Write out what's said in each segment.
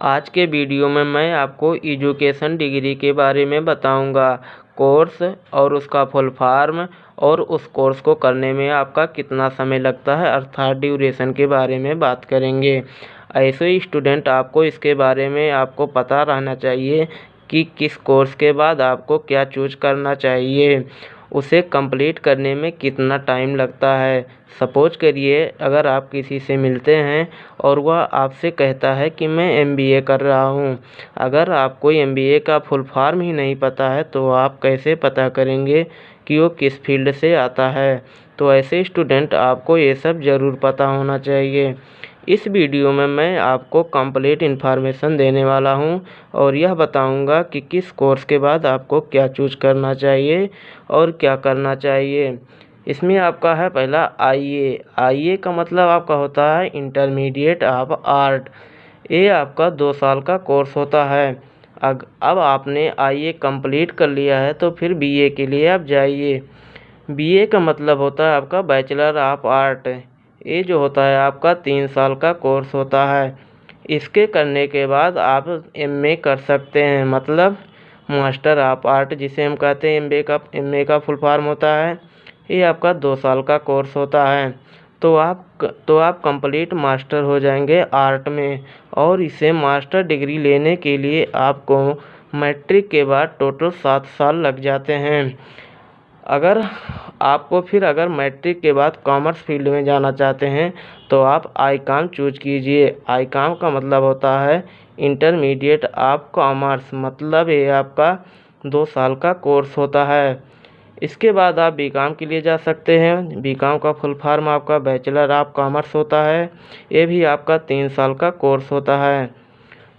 आज के वीडियो में मैं आपको एजुकेशन डिग्री के बारे में बताऊंगा। कोर्स और उसका फुल फॉर्म और उस कोर्स को करने में आपका कितना समय लगता है अर्थात ड्यूरेशन के बारे में बात करेंगे। ऐसे ही स्टूडेंट आपको इसके बारे में आपको पता रहना चाहिए कि किस कोर्स के बाद आपको क्या चूज करना चाहिए, उसे कंप्लीट करने में कितना टाइम लगता है। सपोज करिए अगर आप किसी से मिलते हैं और वह आपसे कहता है कि मैं एमबीए कर रहा हूँ। अगर आपको एमबीए का फुल फॉर्म ही नहीं पता है तो आप कैसे पता करेंगे कि वो किस फील्ड से आता है। तो ऐसे स्टूडेंट आपको ये सब ज़रूर पता होना चाहिए। इस वीडियो में मैं आपको कंप्लीट इन्फॉर्मेशन देने वाला हूं और यह बताऊंगा कि किस कोर्स के बाद आपको क्या चूज करना चाहिए और क्या करना चाहिए। इसमें आपका है पहला आईए का मतलब आपका होता है इंटरमीडिएट ऑफ आर्ट। ये आपका 2 साल का कोर्स होता है। अब आपने आईए कंप्लीट कर लिया है तो फिर बीए के लिए आप जाइए। बीए का मतलब होता है आपका बैचलर ऑफ आर्ट। ये जो होता है आपका 3 साल का कोर्स होता है। इसके करने के बाद आप एमए कर सकते हैं, मतलब मास्टर ऑफ आर्ट जिसे हम कहते हैं। एमए का फुल फॉर्म होता है। ये आपका 2 साल का कोर्स होता है। तो आप कंप्लीट मास्टर हो जाएंगे आर्ट में। और इसे मास्टर डिग्री लेने के लिए आपको मैट्रिक के बाद टोटल 7 साल लग जाते हैं। अगर मैट्रिक के बाद कॉमर्स फील्ड में जाना चाहते हैं तो आप आईकॉम चूज कीजिए। आईकॉम का मतलब होता है इंटरमीडिएट ऑफ कॉमर्स, मतलब ये आपका 2 साल का कोर्स होता है। इसके बाद आप बीकॉम के लिए जा सकते हैं। बीकॉम का फुल फॉर्म आपका बैचलर ऑफ कॉमर्स होता है। ये भी आपका 3 साल का कोर्स होता है।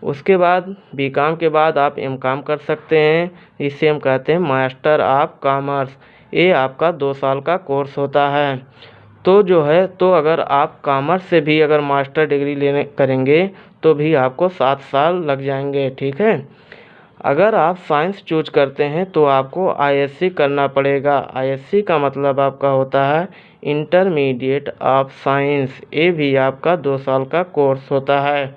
उसके बाद बीकॉम के बाद आप एमकॉम कर सकते हैं, इसे हम कहते हैं मास्टर ऑफ कॉमर्स। ये आपका 2 साल का कोर्स होता है। तो अगर आप कॉमर्स से भी अगर मास्टर डिग्री लेने करेंगे तो भी आपको 7 साल लग जाएंगे, ठीक है। अगर आप साइंस चूज करते हैं तो आपको आईएससी करना पड़ेगा। आईएससी का मतलब आपका होता है इंटरमीडिएट ऑफ साइंस। ये भी आपका 2 साल का कोर्स होता है।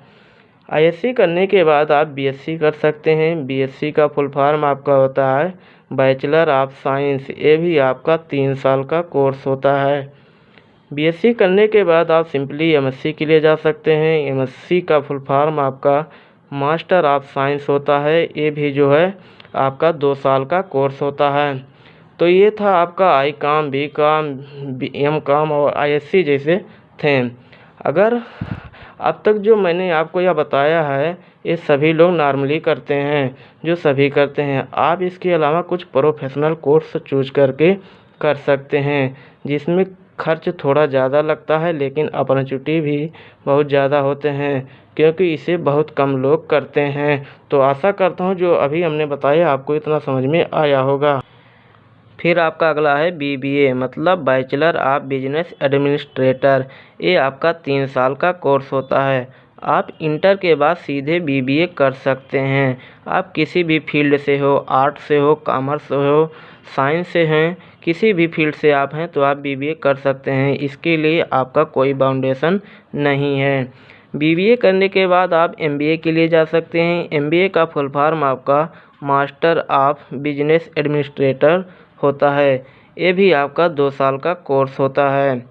आईएससी करने के बाद आप बीएससी कर सकते हैं। बीएससी का फुल फॉर्म आपका होता है बैचलर ऑफ साइंस। ये भी आपका 3 साल का कोर्स होता है। बीएससी करने के बाद आप सिंपली एमएससी के लिए जा सकते हैं। एमएससी का फुल फॉर्म आपका मास्टर ऑफ साइंस होता है। ये भी जो है आपका 2 साल का कोर्स होता है। तो ये था आपका आईकॉम, बीकॉम, एमकॉम और आईएससी जैसे थे। अगर अब तक जो मैंने आपको यह बताया है ये सभी लोग नॉर्मली करते हैं, जो सभी करते हैं। आप इसके अलावा कुछ प्रोफेशनल कोर्स चूज करके कर सकते हैं जिसमें खर्च थोड़ा ज़्यादा लगता है लेकिन अपॉर्चुनिटी भी बहुत ज़्यादा होते हैं, क्योंकि इसे बहुत कम लोग करते हैं। तो आशा करता हूँ जो अभी हमने बताया आपको इतना समझ में आया होगा। फिर आपका अगला है बीबीए, मतलब बैचलर ऑफ बिजनेस एडमिनिस्ट्रेटर। ये आपका 3 साल का कोर्स होता है। आप इंटर के बाद सीधे बीबीए कर सकते हैं। आप किसी भी फील्ड से हो, आर्ट से हो, कॉमर्स से हो, साइंस से हैं, किसी भी फील्ड से आप हैं तो आप बीबीए कर सकते हैं। इसके लिए आपका कोई बाउंडेशन नहीं है। बीबीए करने के बाद आप एमबीए के लिए जा सकते हैं। एमबीए का फुल फॉर्म आपका मास्टर ऑफ बिजनेस एडमिनिस्ट्रेटर होता है। ये भी आपका 2 साल का कोर्स होता है।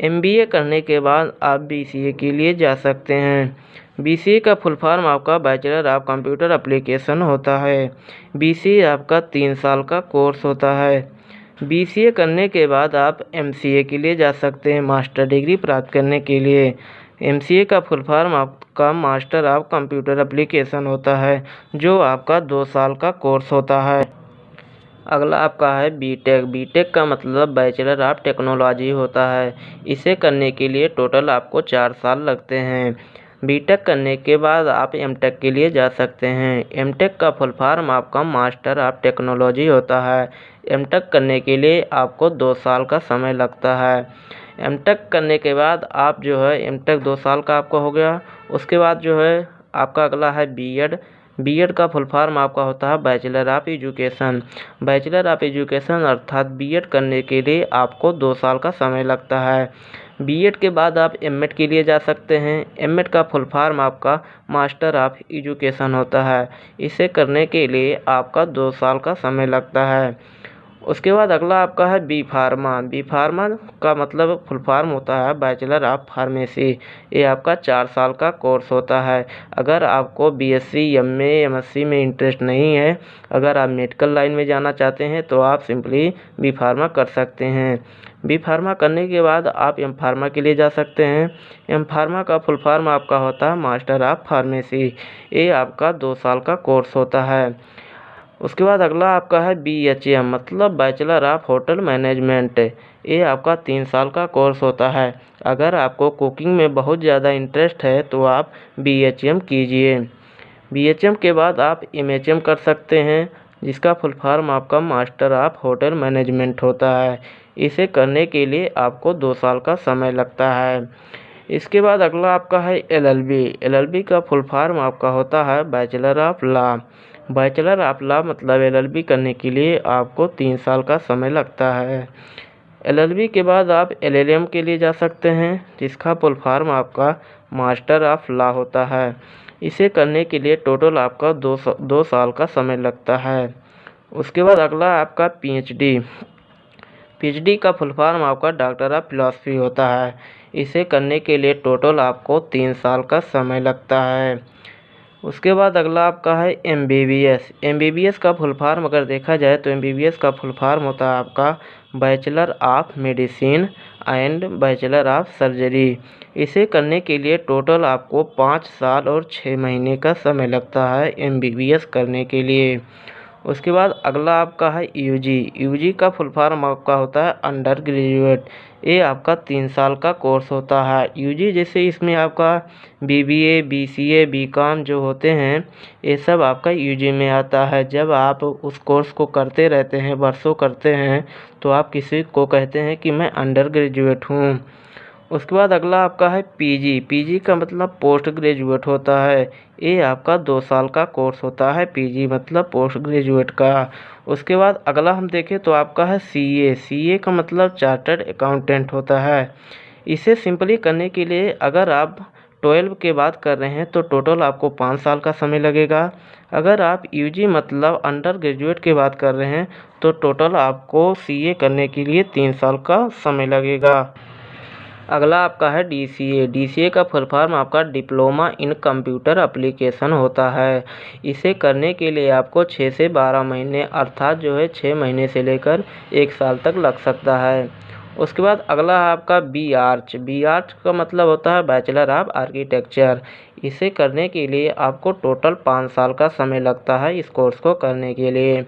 एमबीए करने के बाद आप बीसीए के लिए जा सकते हैं। बीसीए का फुल फॉर्म आपका बैचलर ऑफ कंप्यूटर एप्लीकेशन होता है। बीसीए आपका 3 साल का कोर्स होता है। बीसीए करने के बाद आप एमसीए के लिए जा सकते हैं मास्टर डिग्री प्राप्त करने के लिए। एमसीए का फुल फॉर्म आपका मास्टर ऑफ कंप्यूटर एप्लीकेशन होता है, जो आपका 2 साल का कोर्स होता है। अगला आपका है बीटेक। बीटेक का मतलब बैचलर ऑफ टेक्नोलॉजी होता है। इसे करने के लिए टोटल आपको 4 साल लगते हैं। बीटेक करने के बाद आप एमटेक के लिए जा सकते हैं। एमटेक का फुल फॉर्म आपका मास्टर ऑफ टेक्नोलॉजी होता है। एमटेक करने के लिए आपको 2 साल का समय लगता है। एमटेक करने के बाद आप जो है एमटेक 2 साल का आपका हो गया। उसके बाद जो है आपका अगला है बीएड। बीएड का फुल फॉर्म आपका होता है bachelor of education. Bachelor of education अर्थात बीएड करने के लिए आपको 2 साल का समय लगता है। बीएड के बाद आप एमएड के लिए जा सकते हैं। एमएड का फुल फॉर्म आपका मास्टर ऑफ एजुकेशन होता है। इसे करने के लिए आपका 2 साल का समय लगता है। उसके बाद अगला आपका है बी फार्मा। बी फार्मा का मतलब फुल फॉर्म होता है बैचलर ऑफ फार्मेसी। ये आपका 4 साल का कोर्स होता है। अगर आपको बीएससी, एमए, एमएससी में इंटरेस्ट नहीं है, अगर आप मेडिकल लाइन में जाना चाहते हैं तो आप सिंपली बी फार्मा कर सकते हैं। बी फार्मा करने के बाद आप एम फार्मा के लिए जा सकते हैं। एम फार्मा का फुल फॉर्म आपका होता है मास्टर ऑफ फार्मेसी। ये आपका 2 साल का कोर्स होता है। उसके बाद अगला आपका है BHM मतलब बैचलर ऑफ होटल मैनेजमेंट। ये आपका 3 साल का कोर्स होता है। अगर आपको कुकिंग में बहुत ज़्यादा इंटरेस्ट है तो आप BHM कीजिए। BHM के बाद आप MHM कर सकते हैं, जिसका फुल फॉर्म आपका मास्टर ऑफ होटल मैनेजमेंट होता है। इसे करने के लिए आपको 2 साल का समय लगता है। इसके बाद अगला आपका है LLB। LLB का फुल फॉर्म आपका होता है bachelor of law. Bachelor of law मतलब LLB करने के लिए आपको 3 साल का समय लगता है। LLB के बाद आप LLM के लिए जा सकते हैं, जिसका फुल फॉर्म आपका मास्टर ऑफ लॉ होता है। इसे करने के लिए टोटल आपका 2 साल का समय लगता है। उसके बाद अगला आपका PhD। PhD का फुल फॉर्म आपका डॉक्टर ऑफ फिलॉसफी होता है। इसे करने के लिए टोटल आपको 3 साल का समय लगता है। उसके बाद अगला आपका है MBBS। MBBS का फुल फॉर्म अगर देखा जाए तो MBBS का फुल फॉर्म होता है आपका bachelor of medicine and bachelor of surgery. इसे करने के लिए टोटल आपको 5 साल और 6 महीने का समय लगता है MBBS करने के लिए। उसके बाद अगला आपका है UG का फुल फॉर्म आपका होता है अंडर ग्रेजुएट। ये आपका 3 साल का कोर्स होता है। UG जैसे इसमें आपका BBA, BCA, BCom जो होते हैं, ये सब आपका UG में आता है। जब आप उस कोर्स को करते रहते हैं, वर्षों करते हैं, तो आप किसी को कहते हैं कि मैं अंडर ग्रेजुएट हूँ। उसके बाद अगला आपका है PG का मतलब पोस्ट ग्रेजुएट होता है। ये आपका 2 साल का कोर्स होता है PG मतलब पोस्ट ग्रेजुएट का। उसके बाद अगला हम देखें तो आपका है CA का मतलब चार्टर्ड अकाउंटेंट होता है। इसे सिंपली करने के लिए अगर आप 12 के बाद कर रहे हैं तो टोटल आपको 5 साल का समय लगेगा। अगर आप UG मतलब अंडर ग्रेजुएट के बाद कर रहे हैं तो टोटल आपको CA करने के लिए 3 साल का समय लगेगा। अगला आपका है DCA का फुल फॉर्म आपका डिप्लोमा इन कंप्यूटर एप्लीकेशन होता है। इसे करने के लिए आपको 6 से 12 महीने अर्थात जो है 6 महीने से लेकर 1 साल तक लग सकता है। उसके बाद अगला है आपका B आर्च का मतलब होता है बैचलर ऑफ आर्किटेक्चर। इसे करने के लिए आपको टोटल 5 साल का समय लगता है इस कोर्स को करने के लिए।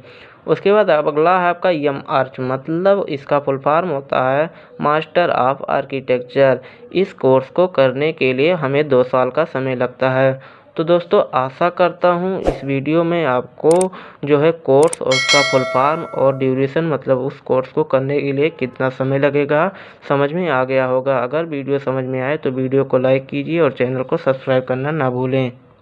उसके बाद अब अगला है आपका MArch मतलब इसका फुल फॉर्म होता है मास्टर ऑफ आर्किटेक्चर। इस कोर्स को करने के लिए हमें 2 साल का समय लगता है। तो दोस्तों आशा करता हूँ इस वीडियो में आपको जो है कोर्स और उसका फुल फॉर्म और ड्यूरेशन मतलब उस कोर्स को करने के लिए कितना समय लगेगा समझ में आ गया होगा। अगर वीडियो समझ में आए तो वीडियो को लाइक कीजिए और चैनल को सब्सक्राइब करना ना भूलें।